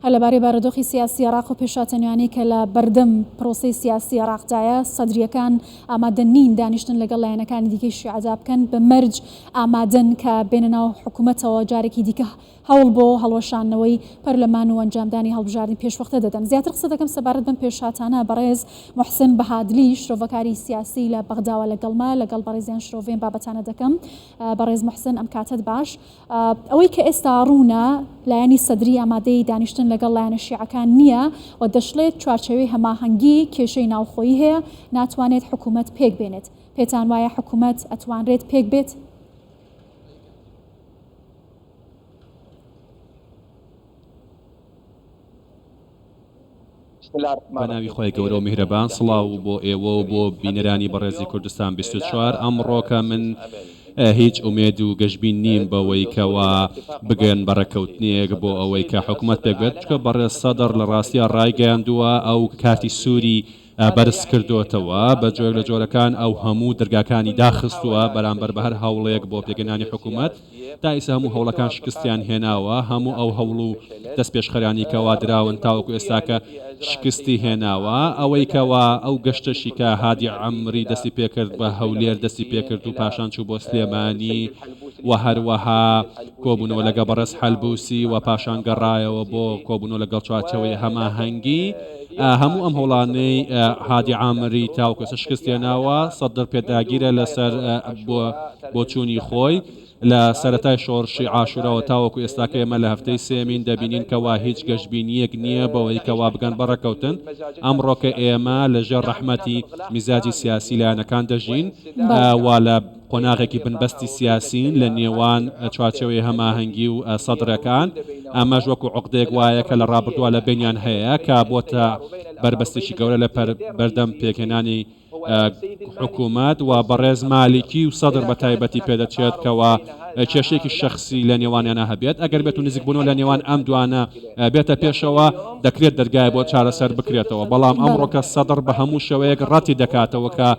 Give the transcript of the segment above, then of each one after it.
هەر لەبارەی بارودۆخی سیاسی عێراق و پێشاتەنوانی کە لە بەردەم پرۆسەی سیاسی عێراقدایە سەدریەکان ئامادە نین دانیشتن لەگەڵ لایەنەکانی دیکەی شیعەدا بکەن بە مەرج ئامادەن کە بێنە ناو حکوومەتەوە جارێکی دیکە هەوڵ بۆ هەڵوەشانەوەی پەرلەمان و ئەنجامدانی هەڵبژاردننی پێشوەختە دەدەن. زیاتر قسە دەکەم سەبارەت بەم پێشاتانە بەڕێز محسن بەهادلی شرۆڤەکاری سیاسی لە بەغداوە لەگەڵما لەگەڵ بەڕێزیان شرۆڤێن بابەتانە دەکەم. بەڕێز محسن ئەم کاتت باش. ئەوەی کە ئێستا ڕوونە لایەنی سەدری ئامادەی دانیشتن لەگەڵ لایەنە شیعەکان نییە و دەشڵێت چوارچەوەی هەماهەنگی کێشەی ناوخۆیی هەیە ناتوانێت حکوومەت پێک بێنێت. پێتان وایە حکوومەت ئەتوانرێت پێک بێت؟ بەناوی خۆی گەورە و میهرەبان سڵاو بۆ ئێوە و بۆ بینەرانی بەڕێزی کوردستان 24 ئەمڕۆکە من هیچ ئومێد و گەشتبین نیم بەوەی کەوا بگەن بەڕێکەوتنێک بۆ ئەوەی کە حکوومەت پێک بێت چکە بەڕێز سەدەر لە ڕاستیە ڕایگەیاندووە ئەو کارتی سووری بەرز کردوتەوە بە جۆر لە جۆرەکان ئەو هەموو دەرگاکانی داخستووە بەرامبەر بە هەر هەوڵەیەک بۆ پێگەنانی حکوومەت تا ئیسا هەموو هەوڵەکان شکستیان هێناوە هەموو ئەو هەوڵ و دەست پێشخەرانی کەوا دراون تاوەکو ئێستاکە شکستی هێناوە ئەوەی کەوا ئەو گەشتەشی کە هادی عەمری دەستی پێکرد بە هەولێر دەستی پێکرد و پاشان چوو بۆ سلێمانی و هەروەها کۆبوونەوە لەگە بەڕێز حەلبوسی و پاشان گەڕایەوە بۆ کۆبوونەوە لەگەڵ چوارچەوەی هەماهەنگی هەموو ئەم هەوڵانەی هادی عامری تاوکەسە شکستێناوە سەدر پێداگیرە لەسەر بۆ چوونی خۆی لە سەرەتای شۆڕشی عاشورەوە تاوەکو ئێستاکە ئێمە لە هەفتەی سێمین دەبینین کەوا هیچ گەشتبینیەک نییە بەوەی کەوا بگەن بەڕێکەوتن ئەمڕۆکە ئێمە لەژێر ڕەحمەتی میزاجی سیاسی لایەنەکان دەژین وا لە قۆناغێکی بنبەستی سیاسین لە نێوان چوارچەوەی هەماهەنگی و سەدرەکان ئەمەش وەکو عقدێک وایە کە لە ڕابردووە لە بینیان هەیە کە بۆتە بربەستێکی گەورە لە بەردەم پێکهێنانی حکوومەت و بەڕێز مالیکی و سەدر بە تایبەتی پێدەچێت کەوا کێشێکی شخصی لە نێوانیانە هەبێت ئەگەر بێت و نزیک بوونەوە لە نێوان ئەم دوانە بێتە پێشەوە دەکرێت دەرگای بۆ چارەسەر بکرێتەوە بەڵام ئەمڕۆکە سەدر بە هەموو شێوەیەک ڕەتی دەکاتەوە کە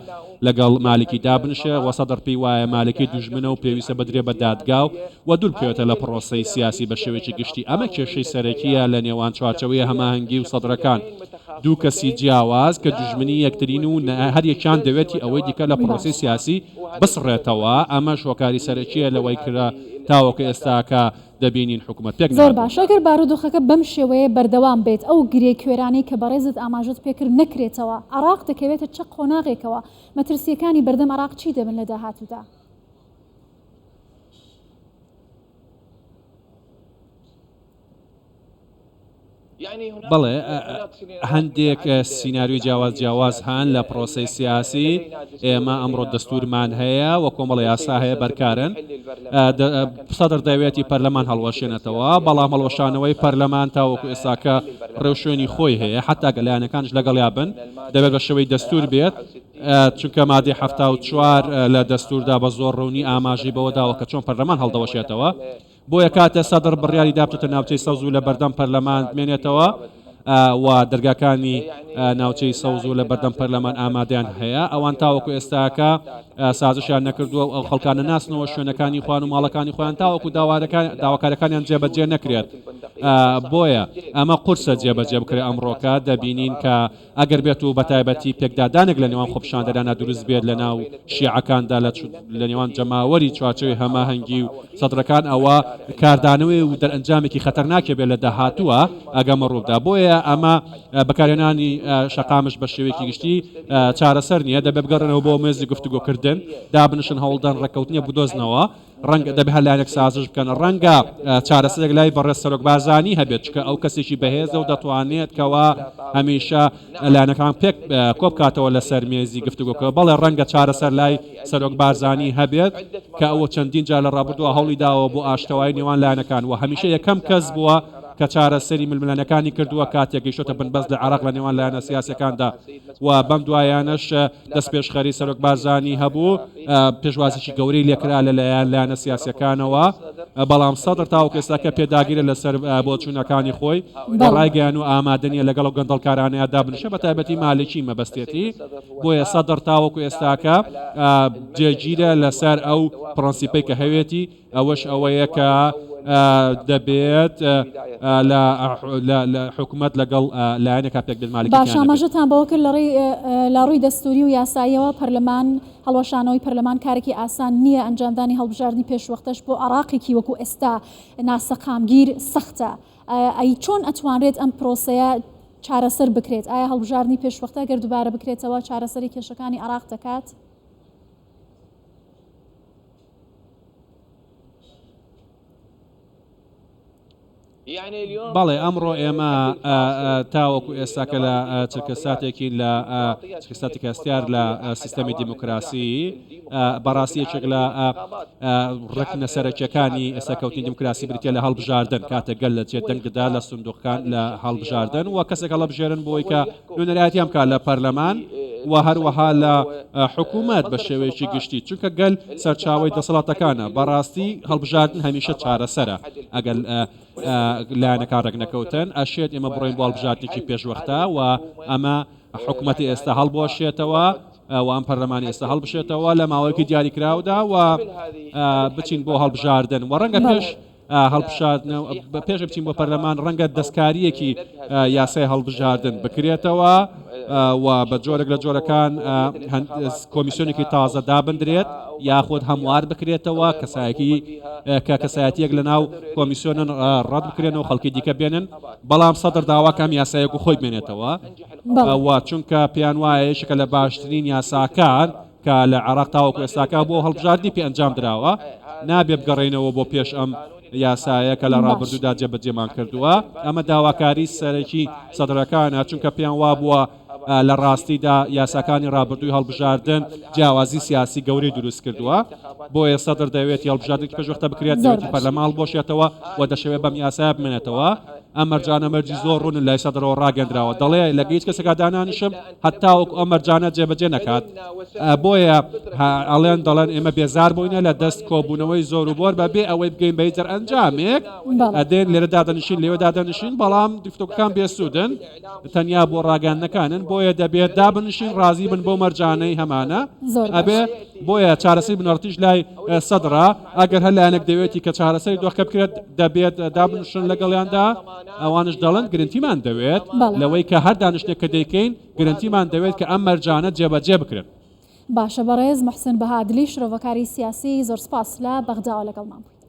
لەگەڵ مالیکی دابنشێ و سەدر پێی وایە مالیکی دوژمنە و پێویستە بەدرێ بە دادگا و دوور بکەوێتە لە پرۆسەی سیاسی بە شێوەیەکی گشتی ئەمە کێشەی سەرەکیە لە نێوان چوارچەوەی هەماهەنگی و سەدرەکان دوو کەسی جیاواز کە دوژمنی یەکترین و هەر یەکیان دەوێتی ئەوەی دیکە لە پرۆسەی سیاسی بسڕێتەوە ئەمە شۆکاری سەرەکیە لەوەی کرا تاوەکە ئێستاکە دەبینین حکوومەت پێک زۆر باش ئەگەر بارودۆخەکە بەم شێوەیە بەردەوام بێت ئەو گرێ کوێرانەی کە بەڕێزت ئاماژت پێکرد نەکرێتەوە عێراق دەکەوێتە چەق قۆناغێکەوە مەترسیەکانی بەردەم عێراق چی دەبن لە داهاتوودا؟ بەڵێ هەندێک سیناریوی جیاواز هەن لە پرۆسەی سیاسی ئێمە ئەمڕۆ دەستورمان هەیە و کۆمەڵی یاسا هەیە بەرکارن سەدر دەوێتی پەرلەمان هەڵوەشێنێتەوە بەڵام هەڵوەشانەوەی پەرلەمان تاوەکو ئێستاکە ڕێوشێنی خۆی هەیە حتا لایەنەکانش لەگەڵیا بن دەبێت بە شێوەی دەستور بێت چونکە مادەی 74 لە دەستوردا بە زۆر ڕوونی ئاماژی بەوە داوە کە چۆن پەرلەمان هەڵدەوەشێتەوە بۆیە کاتە سەدر بڕیاری دابچێتە ناوچەی سەوز و لە بەردەم پەرلەمان بمێنێتەوە و دەرگاکانی ناوچەی سەوز و لە بەردەم پەرلەمان ئامادەیان هەیە ئەوان تاوەکو ئێستاکە سازشیان نەکردووە ئەو خەڵکانە ناسنەوە شوێنەکانی خوان و ماڵەکانی خۆیان تاوەکو داواکارەکانیان جێبەجێ نەکرێت بۆیە ئەمە قورسە جێبەجێ بکرێت ئەمڕۆکە دەبینین کە ئەگەر بێت و بەتایبەتی پێکدادانێک لە نێوان خۆپشاندەرانە دروست بێت لە ناو شیعەکاندا لە نێوان جەماوەری چوارچەوەی هەماهەنگی و سەدرەکان ئەوە کاردانەوەی و دەرئەنجامێکی خەتەرناکێ بێت لە داهاتووە ئەگەمە ڕوودا بۆیە ئەمە بەکارهێنانی شەقامش بە شێوەیەکی گشتی چارەسەر نییە دەبێت بگەڕێنەوە بۆ مێزی گفتوگۆکردن دابنشن هەوڵدان ڕێکەوتنیە بدۆزنەوە ڕەنگە دەبێت هەر لایەنێک سازش بکەن ڕەنگە چارەسەرێک لای بەڕێز سەرۆک بارزانی هەبێت چکە ئەو کەسێکی بەهێزە و دەتوانێت کەوا هەمیشە لایەنەکان پێک کۆبکاتەوە لەسەر مێزی گفتوگۆکەوە بەڵێ ڕەنگە چارەسەر لای سەرۆک بارزانی هەبێت کە ئەوە چەندین جار لە ڕابردووە هەوڵی داوە بۆ ئاشتەوای نێوان لایەنەکان و هەمیشە یەکەم کەس بووە کە چارەسەری ململانەکانی کردووە کاتێک گەیشتۆتە بنبەست لە عێراق لە نێوان لایەنە سیاسیەکاندا و بەم دوایانەش دەست پێشخەری سەرۆک بارزانی هەبوو پێشوازیی گەورەی لێکرا لە لایەنە سیاسیەکانەوە بەڵام سەدر تاوەکو ئێستاکە پێداگیرە لەسەر بۆچوونەکانی خۆی ڕایگەیان و ئامادەنیە لەگەڵ و گەندەڵکارانەیە دابنشە بە تایبەتی مالکی مەبەستێتی بۆیە سەدر تاوەکو ئێستاکە جێگیرە لەسەر ئەو پرەنسیپەی کە هەوێتی ئەوەش ئەوەیە کە دەبێت لە حکوومەت لەگەڵ لایەنە کاپێک دەمالکی باش ئاماژەتان بەوە کرد لە ڕووی دەستوری و یاساییەوە پەرلەمان هەڵوەشانەوەی پەرلەمان کارێکی ئاسان نییە ئەنجامدانی هەڵبژاردننی پێشوەختەش بۆ عراقێکی وەکو ئێستا ناسەقامگیر سەختە ئەی چۆن ئەتوانرێت ئەم پرۆسەیە چارەسەر بکرێت ئایا هەڵبژاردننی پێشوەختە گەر دووبارە بکرێتەوە چارەسەری کێشەکانی عراق دەکات؟ بەڵێ ئەمڕۆ ئێمە تاوەکو ئێستاکە لە چرکە ساتێکی لە ساتێک هەستیار لە سیستەمی دیموکراسی بەڕاستیەکێک لە ڕکنە سەرەکیەکانی ئێستاکەوتی دیموکراسی بریتە لە هەڵبژاردن کاتە گەل لە جێ دەنگدا لە سندوقەکان لە هەڵبژاردن و کەسێک هەڵبژێرن بۆی کە نوێنەرایەتیان بکات لە پەرلەمان و هەروەها لە حکوومەت بە شێوەیەکی گشتی چونکە گەل سەرچاوی دەسەڵاتەکانە بەڕاستی هەڵبژاردن هەمیشە چارەسەرە ئەگەر لایەنەکان ڕێک نەکەوتن ئەشێت ئێمە بڕۆین بۆ هەڵبژاردنێکی پێشوەختە و ئەمە حکوومەتی ئێستا هەڵبۆشێتەوە و ئەم پەرلەمانی ئێستا هەڵبشێتەوە لە ماوەیەکی دیاریکراودا و بچین بۆ هەڵبژاردن و ڕەنگە پێش هەڵبژاردن پێش بچین بۆ پەرلەمان ڕەنگە دەستکاریەکی یاسای هەڵبژاردن بکرێتەوە و بە جۆرێک لە جۆرەکان کۆمیسیۆنێکی تازە دابدرێت یاخود هەموار بکرێتەوە کەسایەتیەک لە ناو کۆمیسیۆنن ڕەت بکرێنەوە خەڵکی دیکە بێنن بەڵام سەدر داواکەم یاسایەک و خۆی بێنێتەوە و چونکە پێیان وایە یەکێکە لە باشترین یاساکان کە لە عێراق تاوەکو ئێستاکە بۆ هەڵبژاردننی پێ ئەنجام درراوە نابێ بگەڕێنەوە بۆ پێش ئەم یاسایە کە لە ڕابردوودا جێبەجێمان کردووە ئەمە داواکاری سەرەکی سەدرەکانە چونکە پێیان وا بووە لە ڕاستیدا یاساکانی ڕابردووی هەڵبژاردن جیاوازی سیاسی گەورەی دروست کردووە بۆیە سەدر دەوێت هەڵبژاردنێکی پێشوەختە بکرێت دەوێتی پەرلەمان بۆشێتەوە و دەشەوێت بەم یاسایە بمێنێتەوە ئەم مەرجانە مەرجی زۆر ڕوون لای سەدرەوە ڕاگەندراوە دەڵێ لە هیچ کەسێکا دانانیشم هەتاوەکو ئەم مەرجانە جێبەجێ نەکات بۆیە دەڵێن ئێمە بێزار بووینە لە دەست کۆبوونەوەی زۆر و بۆر بەبێ ئەوەی بگەین بە هیچ ئەنجامێک ئەدێن لێرە دادەنشین لێوە دادەنشین بەڵام دیفتۆکەکان بێسوودن تەنیا بۆ ڕاگەاندنەکانن بۆیە دەبێت دابنشین ڕازی بن بۆ مەرجانەی هەمانە ئەبێ بۆیە چارەسەری بنەڕتیش لای سەدرا ئەگەر هەر لایەنێک دەوێتی کە چارەسەری دۆخەکە بکرێت دەبێت دابنشن لەگەڵیاندا ئەوانش دەڵێن گرنتیمان دەوێت لەوەی کە هەر دانیشتێک کە دەیکەین گرنتیمان دەوێت کە ئەم مەرجانە جێبەجێ بکرێن. باشە بەڕێز محسن بەهادلی شرۆڤەکاری سیاسی زۆر سپاس لە بەغداوە لەگەڵمان بووی.